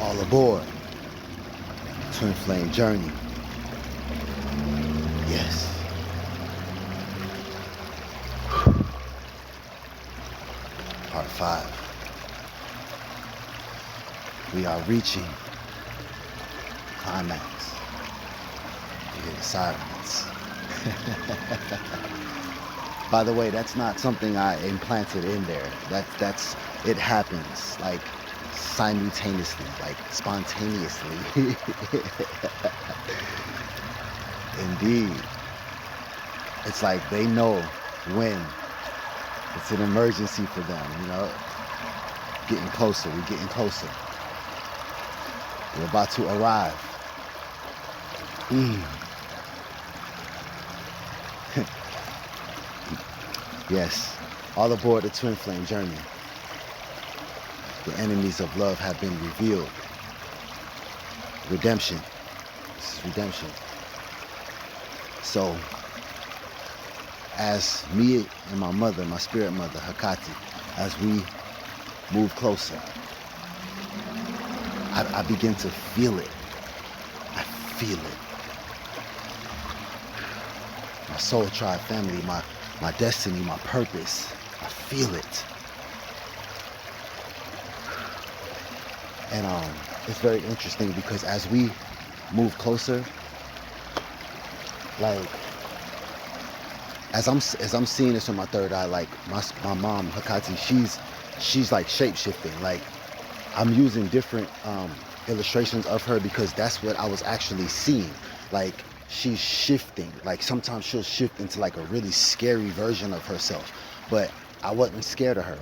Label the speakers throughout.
Speaker 1: All aboard. Twin Flame Journey. Yes. Part 5. We are reaching climax. You hear the sirens. By the way, that's not something I implanted in there. It happens like simultaneously, like spontaneously. Indeed. It's like they know when it's an emergency for them, you know? Getting closer, we're getting closer. We're about to arrive. Yes, all aboard the Twin Flame Journey. The enemies of love have been revealed. Redemption. This is redemption. So, as me and my mother, my spirit mother, Hakati, as we move closer, I begin to feel it. I feel it. My soul tribe family, my destiny, my purpose. I feel it. And it's very interesting because as we move closer, like as I'm seeing this with my third eye, like my mom Hakati, she's like shape shifting. Like I'm using different illustrations of her because that's what I was actually seeing. Like she's shifting. Like sometimes she'll shift into like a really scary version of herself, but I wasn't scared of her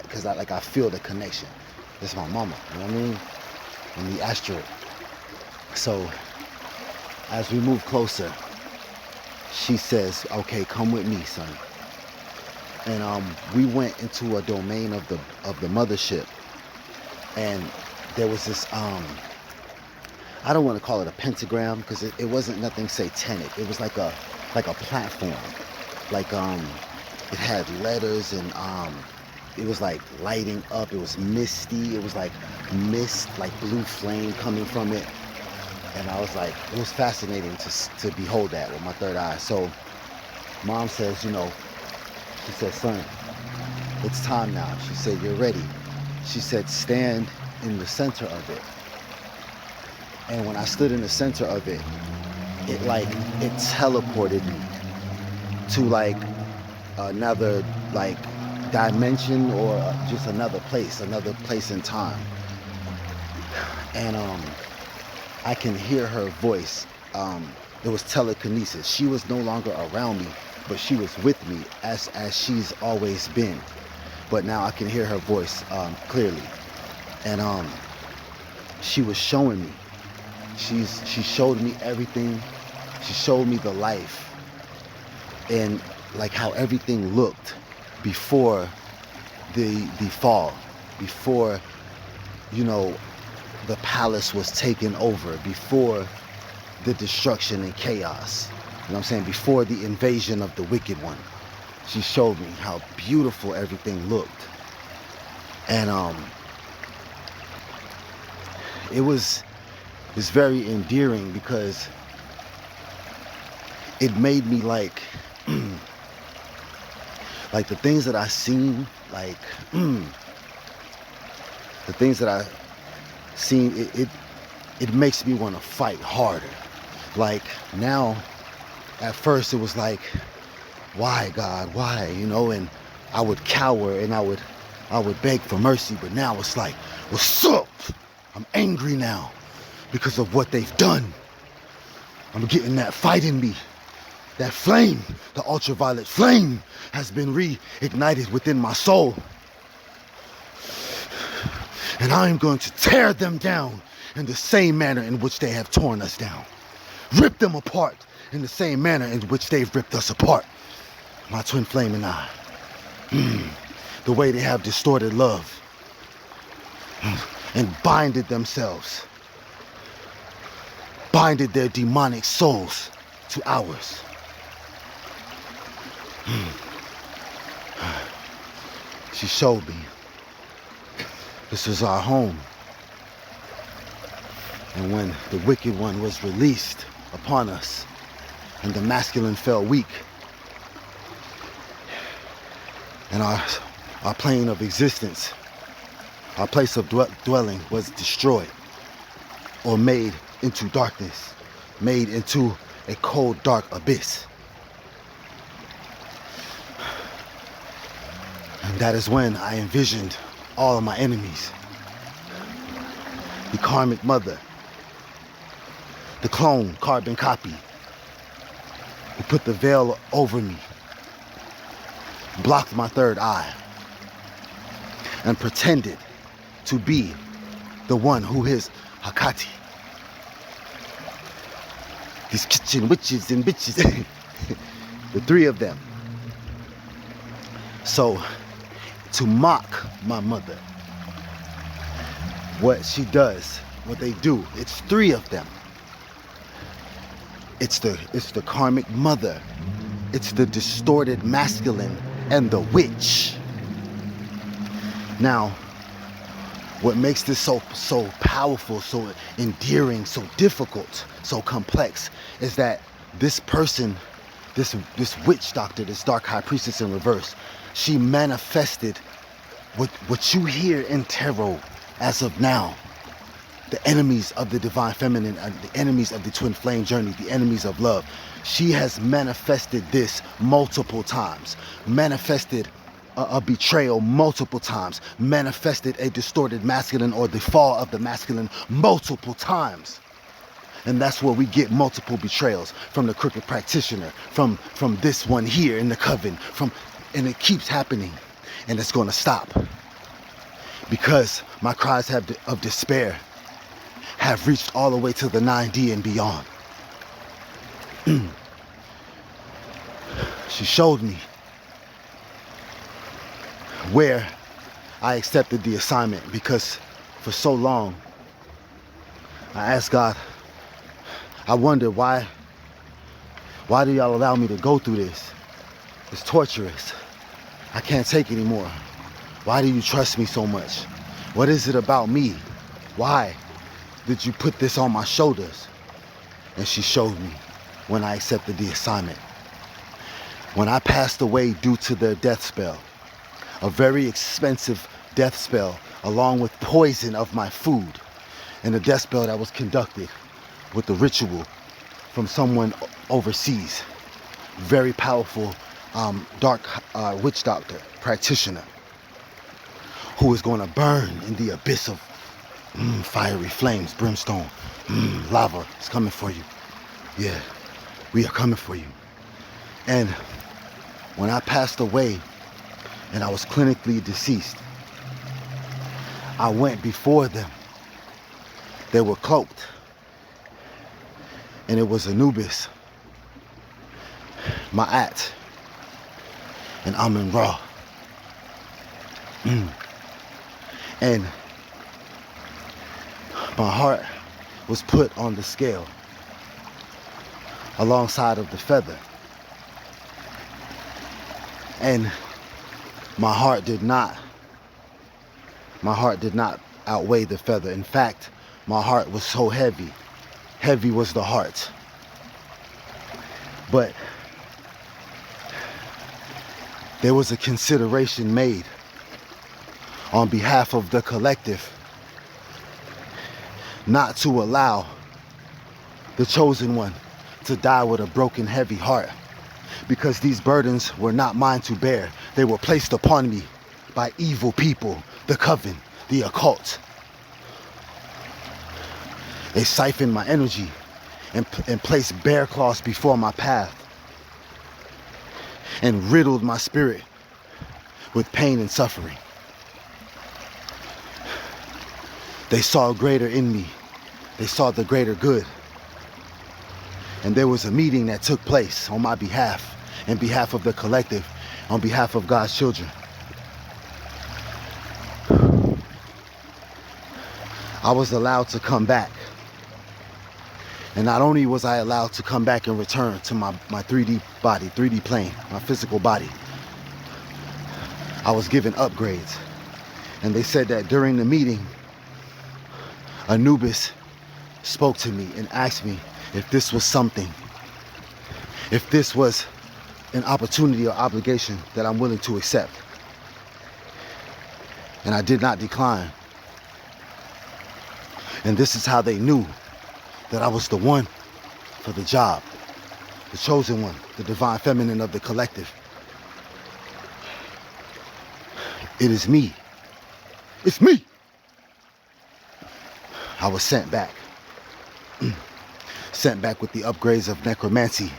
Speaker 1: because I feel the connection. This is my mama, you know what I mean? And the asteroid. So as we move closer, she says, "Okay, come with me, son." And we went into a domain of the mothership, and there was this I don't want to call it a pentagram because it wasn't nothing satanic. It was like a platform. Like it had letters and it was like lighting up. It was misty. It was like mist, like blue flame coming from it. And I was like, it was fascinating to behold that with my third eye. So mom says, you know, she said, "Son, it's time now." She said, "You're ready." She said, "Stand in the center of it." And when I stood in the center of it, it teleported me to like another like dimension or just another place in time. And I can hear her voice. It was telekinesis. She was no longer around me, but she was with me as she's always been. But now I can hear her voice clearly. And she was showing me. She showed me everything. She showed me the life and like how everything looked before the fall, before, you know, the palace was taken over, before the destruction and chaos. You know what I'm saying? Before the invasion of the wicked one. She showed me how beautiful everything looked. And it's very endearing because it made me like like the things that I seen, like the things that I seen, it makes me want to fight harder. Like now, at first it was like, why God, why, you know, and I would cower and I would beg for mercy, but now it's like, what's up? I'm angry now because of what they've done. I'm getting that fight in me. That flame, the ultraviolet flame, has been reignited within my soul. And I am going to tear them down in the same manner in which they have torn us down. Rip them apart in the same manner in which they've ripped us apart. My twin flame and I. The way they have distorted love and binded themselves. Binded their demonic souls to ours. She showed me this is our home. And when the wicked one was released upon us and the masculine fell weak and our plane of existence, our place of dwelling was destroyed or made into darkness, made into a cold, dark abyss. And that is when I envisioned all of my enemies. The karmic mother, the clone carbon copy, who put the veil over me, blocked my third eye, and pretended to be the one who is Hakati. These kitchen witches and bitches, the three of them. So, to mock my mother, what she does, what they do, it's three of them. It's the karmic mother, it's the distorted masculine, and the witch. Now, what makes this so powerful, so endearing, so difficult, so complex, is that this person, this witch doctor, this dark high priestess in reverse, she manifested what you hear in tarot as of now. The enemies of the divine feminine, the enemies of the twin flame journey, the enemies of love. She has manifested this multiple times, manifested a betrayal multiple times, manifested a distorted masculine or the fall of the masculine multiple times. And that's where we get multiple betrayals from the crooked practitioner, from this one here in the coven, and it keeps happening, and it's gonna stop. Because my cries of despair have reached all the way to the 9D and beyond. She showed me where I accepted the assignment, because for so long I asked God, I wonder why do y'all allow me to go through this? It's torturous. I can't take it anymore. Why do you trust me so much? What is it about me? Why did you put this on my shoulders? And she showed me when I accepted the assignment. When I passed away due to their death spell, a very expensive death spell, along with poison of my food, and a death spell that was conducted with the ritual from someone overseas. Very powerful dark witch doctor, practitioner, who is going to burn in the abyss of fiery flames, brimstone, lava. It's coming for you. Yeah, we are coming for you. And when I passed away and I was clinically deceased, I went before them. They were cloaked, and it was Anubis, Ma'at, and Amun Ra. And my heart was put on the scale alongside of the feather. And my heart did not outweigh the feather. In fact, my heart was so heavy. Heavy was the heart. But there was a consideration made on behalf of the collective not to allow the chosen one to die with a broken, heavy heart, because these burdens were not mine to bear. They were placed upon me by evil people, the coven, the occult. They siphoned my energy and placed bear claws before my path and riddled my spirit with pain and suffering. They saw greater in me. They saw the greater good. And there was a meeting that took place on my behalf, on behalf of the collective, on behalf of God's children. I was allowed to come back. And not only was I allowed to come back and return to my 3D body, 3D plane, my physical body, I was given upgrades. And they said that during the meeting, Anubis spoke to me and asked me if this was something, if this was an opportunity or obligation that I'm willing to accept. And I did not decline. And this is how they knew that I was the one for the job, the chosen one, the divine feminine of the collective. It is me. It's me. I was sent back. Sent back with the upgrades of necromancy,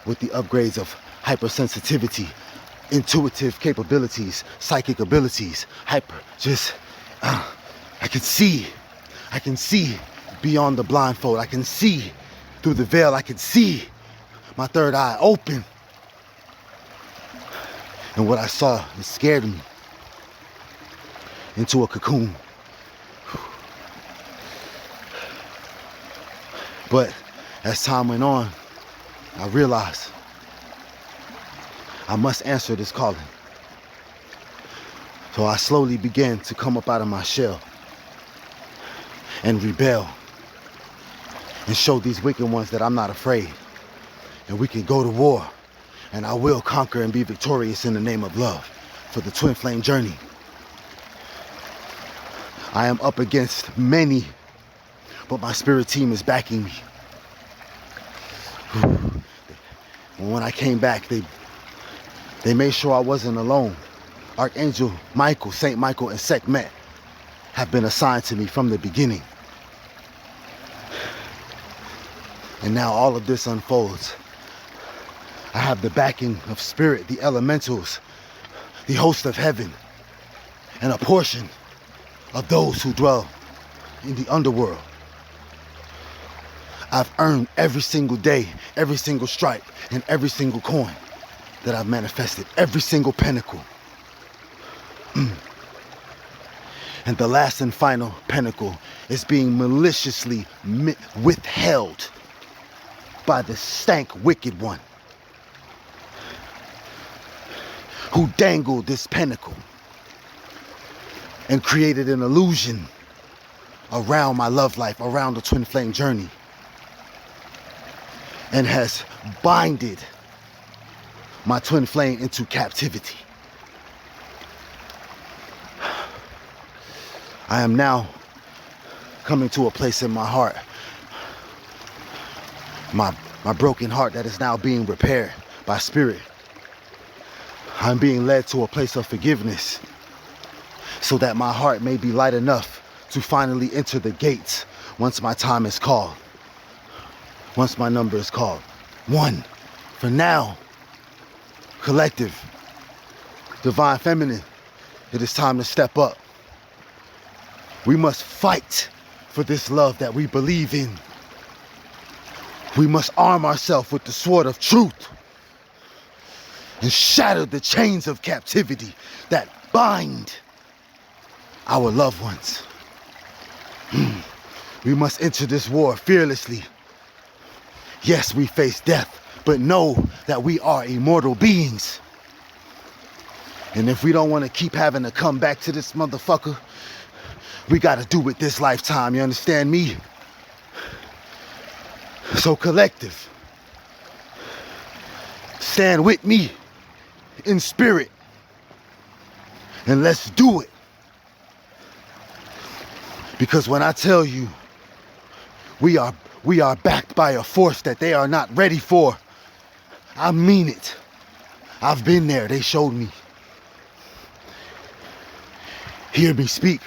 Speaker 1: with the upgrades of hypersensitivity, intuitive capabilities, psychic abilities, I can see beyond the blindfold. I can see through the veil. I can see my third eye open. And what I saw, it scared me into a cocoon. But as time went on, I realized I must answer this calling. So I slowly began to come up out of my shell and rebel and show these wicked ones that I'm not afraid. And we can go to war, and I will conquer and be victorious in the name of love for the twin flame journey. I am up against many, but my spirit team is backing me. And when I came back, they made sure I wasn't alone. Archangel Michael, Saint Michael, and Sekhmet have been assigned to me from the beginning. And now all of this unfolds. I have the backing of spirit, the elementals, the host of heaven, and a portion of those who dwell in the underworld. I've earned every single day, every single stripe, and every single coin that I've manifested, every single pinnacle. And the last and final pinnacle is being maliciously withheld by the stank wicked one who dangled this pinnacle and created an illusion around my love life, around the twin flame journey, and has binded my twin flame into captivity. I am now coming to a place in my heart, my broken heart that is now being repaired by spirit. I'm being led to a place of forgiveness so that my heart may be light enough to finally enter the gates once my time is called, once my number is called. One, for now, collective, divine feminine, it is time to step up. We must fight for this love that we believe in. We must arm ourselves with the sword of truth and shatter the chains of captivity that bind our loved ones. We must enter this war fearlessly. Yes, we face death, but know that we are immortal beings. And if we don't want to keep having to come back to this motherfucker, we got to do it this lifetime, you understand me? So collective, stand with me in spirit and let's do it. Because when I tell you we are backed by a force that they are not ready for, I mean it. I've been there, they showed me. Hear me speak,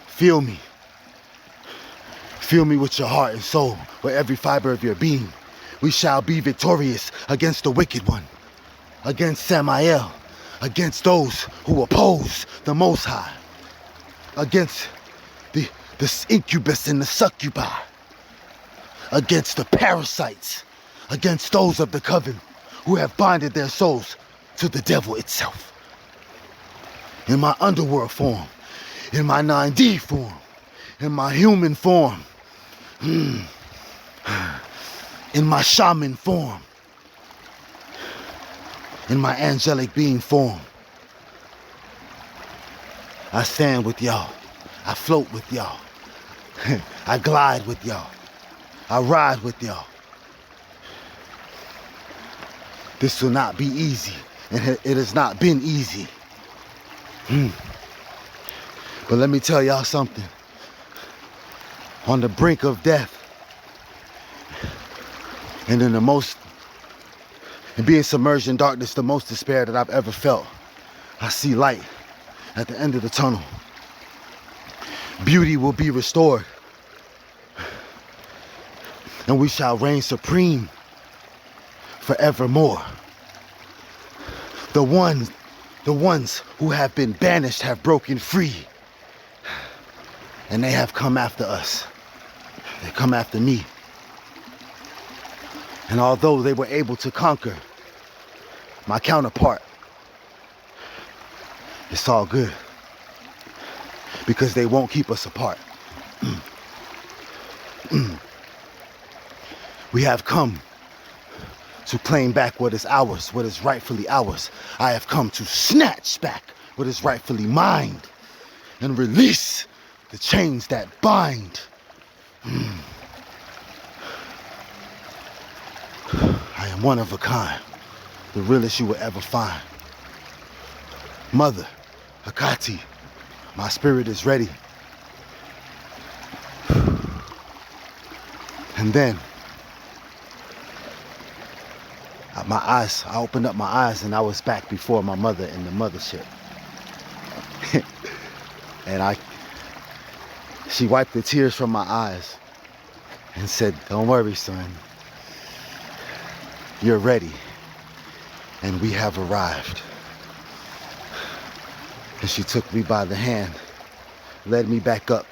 Speaker 1: feel me. Feel me with your heart and soul, with every fiber of your being. We shall be victorious against the wicked one, against Samael, against those who oppose the Most High, against the incubus and the succubi, against the parasites, against those of the coven who have binded their souls to the devil itself. In my underworld form, in my 9D form, in my human form, in my shaman form, in my angelic being form. I stand with y'all. I float with y'all. I glide with y'all. I ride with y'all. This will not be easy, and it has not been easy. But let me tell y'all something. On the brink of death, and being submerged in darkness, the most despair that I've ever felt, I see light at the end of the tunnel. Beauty will be restored, and we shall reign supreme forevermore. The ones who have been banished have broken free, and they have come after us. They come after me. And although they were able to conquer my counterpart, it's all good, because they won't keep us apart. We have come to claim back what is ours, what is rightfully ours. I have come to snatch back what is rightfully mine and release the chains that bind. I am one of a kind, the realest you will ever find. Mother, Hecate, my spirit is ready. And then, I opened up my eyes and I was back before my mother in the mothership. And she wiped the tears from my eyes and said, "Don't worry, son. You're ready, and we have arrived." And she took me by the hand, led me back up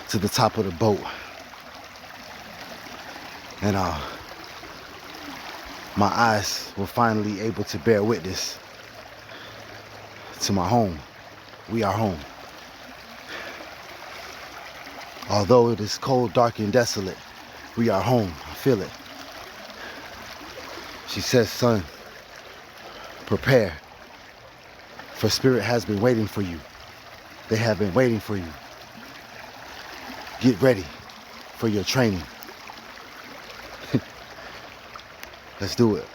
Speaker 1: to the top of the boat. And my eyes were finally able to bear witness to my home. We are home. Although it is cold, dark, and desolate, we are home. I feel it. She says, "Son, prepare, for spirit has been waiting for you. They have been waiting for you. Get ready for your training." Let's do it.